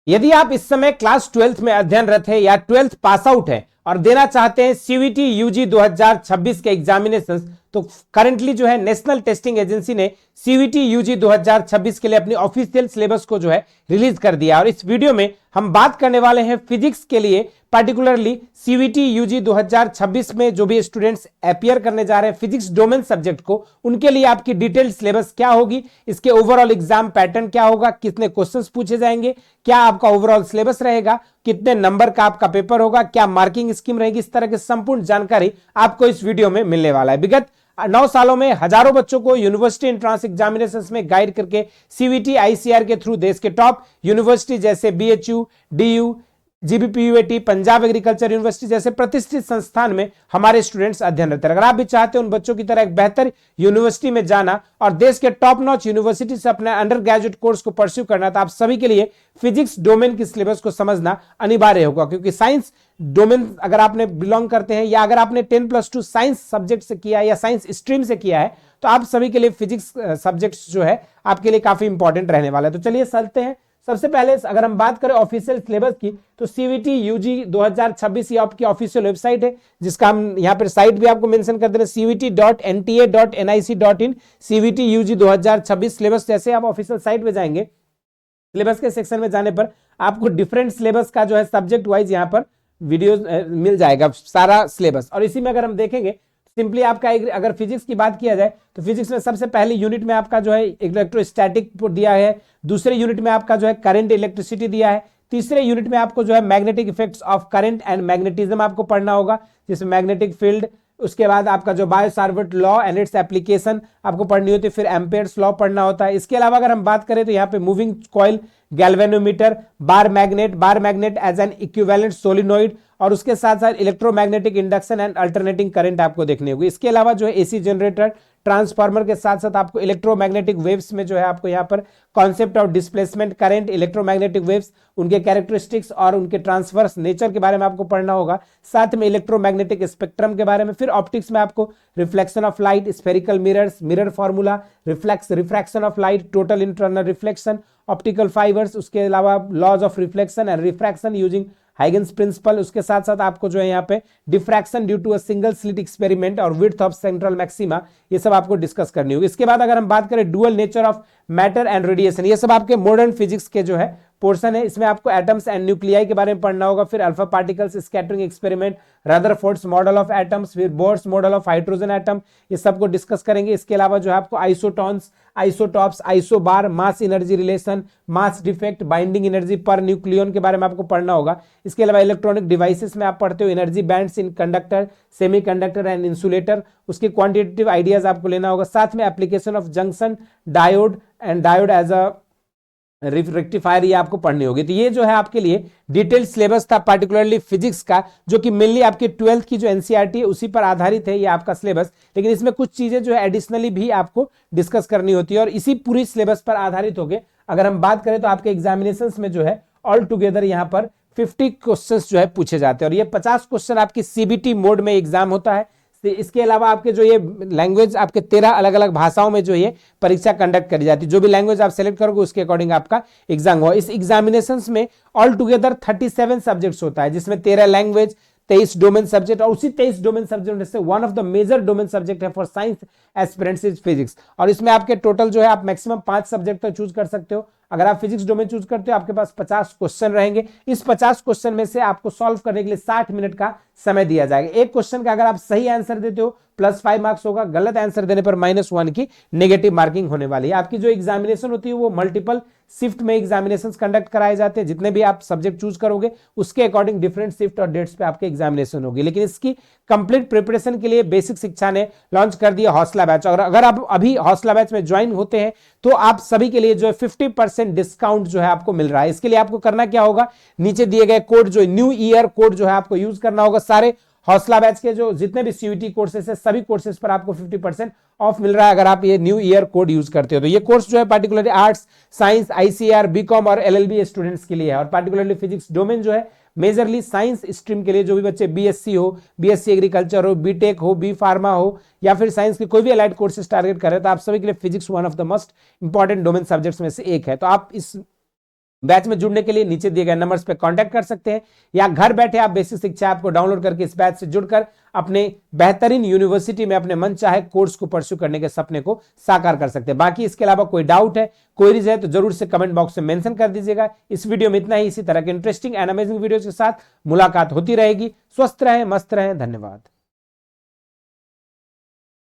यदि आप इस समय क्लास 12th में अध्ययनरत है या 12th पास आउट है और देना चाहते हैं सीवीटी यूजी 2026 के एग्जामिनेशन, तो करंटली जो है नेशनल टेस्टिंग एजेंसी ने सीवीटी यूजी 2026 के लिए अपनी ऑफिशियल सिलेबस को जो है रिलीज कर दिया। और इस वीडियो में हम बात करने वाले हैं फिजिक्स के लिए, पार्टिकुलरली सीवीटी यूजी 2026 में जो भी स्टूडेंट्स अपियर करने जा रहे हैं फिजिक्स डोमेन सब्जेक्ट को, उनके लिए आपकी डिटेल्ड सिलेबस क्या होगी, इसके ओवरऑल एग्जाम पैटर्न क्या होगा, कितने क्वेश्चंस पूछे जाएंगे, क्या आपका ओवरऑल सिलेबस रहेगा, कितने नंबर का आपका पेपर होगा, क्या मार्किंग स्कीम रहेगी, इस तरह की संपूर्ण जानकारी आपको इस वीडियो में मिलने वाला है। विगत 9 सालों में हजारों बच्चों को यूनिवर्सिटी एंट्रेंस एग्जामिनेशंस में गाइड करके सीवीटी आईसीआर के थ्रू देश के टॉप यूनिवर्सिटी जैसे BHU, DU, GBPUAT, Punjab agriculture university जैसे प्रतिष्ठित संस्थान में हमारे स्टूडेंट्स अध्ययनरत हैं। अगर आप भी चाहते हैं उन बच्चों की तरह एक बेहतर यूनिवर्सिटी में जाना और देश के टॉप नॉच यूनिवर्सिटी से अपना अंडर ग्रेजुएट कोर्स को परस्यू करना, तो आप सभी के लिए फिजिक्स डोमेन की सिलेबस को समझना अनिवार्य होगा। क्योंकि साइंस डोमेन अगर आपने बिलोंग करते हैं या अगर आपने 10+2 साइंस सब्जेक्ट से किया है या साइंस स्ट्रीम से किया है, तो आप सभी के लिए फिजिक्स सब्जेक्ट जो है आपके लिए काफी इंपॉर्टेंट रहने वाला है। तो चलिए चलते हैं। सबसे पहले अगर हम बात करें ऑफिशियल सिलेबस की, तो सीवीटी यूजी 2026 ये आपकी ऑफिशियल वेबसाइट है, जिसका हम यहाँ पर साइट भी आपको मेंशन कर दे रहे हैं, cvt.nta.nic.in। सीवीटी यूजी 2026 सिलेबस, जैसे आप ऑफिशियल साइट पे जाएंगे, सिलेबस के सेक्शन में जाने पर आपको डिफरेंट सिलेबस का जो है सब्जेक्ट वाइज यहाँ पर वीडियो मिल जाएगा, सारा सिलेबस। और इसी में अगर हम देखेंगे सिंपली आपका अगर फिजिक्स की बात किया जाए तो फिजिक्स में सबसे पहली यूनिट में आपका जो है इलेक्ट्रोस्टैटिक दिया है, दूसरे यूनिट में आपका जो है करंट इलेक्ट्रिसिटी दिया है, तीसरे यूनिट में आपको जो है magnetic effects of current and magnetism आपको पढ़ना होगा, जिसमें मैग्नेटिक फील्ड, उसके बाद आपका जो Biot-Savart law and its application आपको पढ़नी होती है, फिर एम्पेयर्स लॉ पढ़ना होता है। इसके अलावा अगर हम बात करें तो यहाँ पे moving coil, galvanometer, bar magnet as an equivalent solenoid, और उसके साथ साथ electromagnetic induction and alternating current आपको देखने होगी। इसके अलावा जो है एसी जनरेटर, ट्रांसफार्मर के साथ साथ आपको इलेक्ट्रोमैग्नेटिक वेव्स में जो है आपको यहाँ पर concept of displacement current, electromagnetic waves, उनके कैरेक्टरिस्टिक्स और उनके ट्रांसवर्स नेचर के बारे में आपको पढ़ना होगा, साथ में इलेक्ट्रोमैग्नेटिक स्पेक्ट्रम के बारे में। फिर ऑप्टिक्स में आपको reflection of light, spherical mirrors, mirror formula, refraction of light, total internal reflection, optical fibres, उसके अलावा laws of reflection and refraction using Huygens principle, उसके साथ साथ आपको जो है यहाँ पे diffraction due to a single slit experiment और विड्थ ऑफ सेंट्रल मैक्सिमा, ये सब आपको डिस्कस करनी होगी। इसके बाद अगर हम बात करें dual nature of matter and radiation, ये सब आपके मॉडर्न फिजिक्स के जो है पोर्शन है। इसमें आपको एटम्स एंड न्यूक्लियाई के बारे में पढ़ना होगा, फिर alpha particles scattering experiment, Rutherford's model of atoms, फिर Bohr's model of hydrogen atom, ये सबको डिस्कस करेंगे। इसके अलावा जो है आपको isotones, isotopes, isobar, mass energy relation, mass defect, binding energy per nucleon के बारे में आपको पढ़ना होगा। इसके अलावा इलेक्ट्रॉनिक डिवाइसेस में आप पढ़ते हो energy bands in conductor, semiconductor and insulator, उसके क्वांटिटेटिव आइडियाज आपको लेना होगा। साथ में application of junction diode and diode as a rectifier, ये आपको पढ़नी होगी। तो ये जो है आपके लिए डिटेल्ड सिलेबस था पार्टिकुलरली फिजिक्स का, जो कि मेनली आपके 12th की जो एनसीईआरटी है उसी पर आधारित है ये आपका सिलेबस। लेकिन इसमें कुछ चीजें जो है एडिशनली भी आपको डिस्कस करनी होती है, और इसी पूरी सिलेबस पर आधारित होकर अगर हम बात करें तो आपके एग्जामिनेशंस में जो है ऑल टुगेदर यहाँ पर 50 क्वेश्चंस जो है पूछे जाते हैं, और ये 50 क्वेश्चन आपकी सीबीटी मोड में एग्जाम होता है। इसके अलावा आपके जो ये लैंग्वेज आपके 13 अलग अलग भाषाओं में जो ये परीक्षा कंडक्ट करी जाती है, जो भी लैंग्वेज आप सेलेक्ट करोगे उसके अकॉर्डिंग आपका एग्जाम हुआ। इस एग्जामिनेशंस में ऑल टुगेदर 37 सब्जेक्ट्स होता है, जिसमें 13 लैंग्वेज, 23 डोमेन सब्जेक्ट, और उसी 23 डोमेन सब्जेक्ट से one of the major domain subject है for science aspirants is physics. और इसमें आपके टोटल जो है आप मैक्सिमम 5 सब्जेक्ट तक चूज कर सकते हो। अगर आप फिजिक्स डोमेन चूज करते हो आपके पास 50 क्वेश्चन रहेंगे। इस 50 क्वेश्चन में से आपको सॉल्व करने के लिए 60 मिनट का समय दिया जाएगा। एक क्वेश्चन का अगर आप सही आंसर देते हो +5 मार्क्स होगा, गलत आंसर देने पर -1 की नेगेटिव मार्किंग होने वाली है। आपकी जो एग्जामिनेशन होती है वो मल्टीपल शिफ्ट में एग्जामिनेशन कंडक्ट कराए जाते हैं। जितने भी आप सब्जेक्ट चूज करोगे उसके अकॉर्डिंग डिफरेंट शिफ्ट और डेट्स पे आपके एग्जामिनेशन होगी। लेकिन इसकी कंप्लीट प्रिपरेशन के लिए बेसिक शिक्षा ने लॉन्च कर दिया हौसला बैच, और अगर आप अभी हौसला बैच में ज्वाइन होते हैं तो आप सभी के लिए जो है 50% डिस्काउंट जो है आपको मिल रहा है। इसके लिए आपको करना क्या होगा, नीचे दिए गए कोड जो न्यू ईयर कोड जो है आपको यूज करना होगा। सारे हौसला बैच के जो जितने भी सीयूटी कोर्सेस है सभी कोर्सेस पर आपको 50% ऑफ मिल रहा है अगर आप ये न्यू ईयर कोड यूज करते हो। तो ये कोर्स जो है particularly arts, science, ICR, BCom और एलएलबी स्टूडेंट्स के लिए है, और पार्टिकुलरली फिजिक्स डोमेन जो है मेजरली साइंस स्ट्रीम के लिए, जो भी बच्चे बीएससी हो, बीएससी एग्रीकल्चर हो, बीटेक हो, बी फार्मा हो, या फिर साइंस के कोई भी अलाइड कोर्सेज टारगेट कर रहे हैं, तो आप सभी के लिए physics one of the most important domain subjects में से एक है। तो आप इस बैच में जुड़ने के लिए नीचे दिए गए नंबर्स पे कांटेक्ट कर सकते हैं, या घर बैठे आप बेसिक शिक्षा ऐप को डाउनलोड करके इस बैच से जुड़कर अपने बेहतरीन यूनिवर्सिटी में अपने मन चाहे कोर्स को परस्यू करने के सपने को साकार कर सकते हैं। बाकी इसके अलावा कोई डाउट है, क्वेरीज है, तो जरूर से कमेंट बॉक्स में मेंशन कर दीजिएगा। इस वीडियो में इतना ही। इसी तरह के इंटरेस्टिंग एंड अमेजिंग वीडियो के साथ मुलाकात होती रहेगी। स्वस्थ रहें, मस्त रहें। धन्यवाद।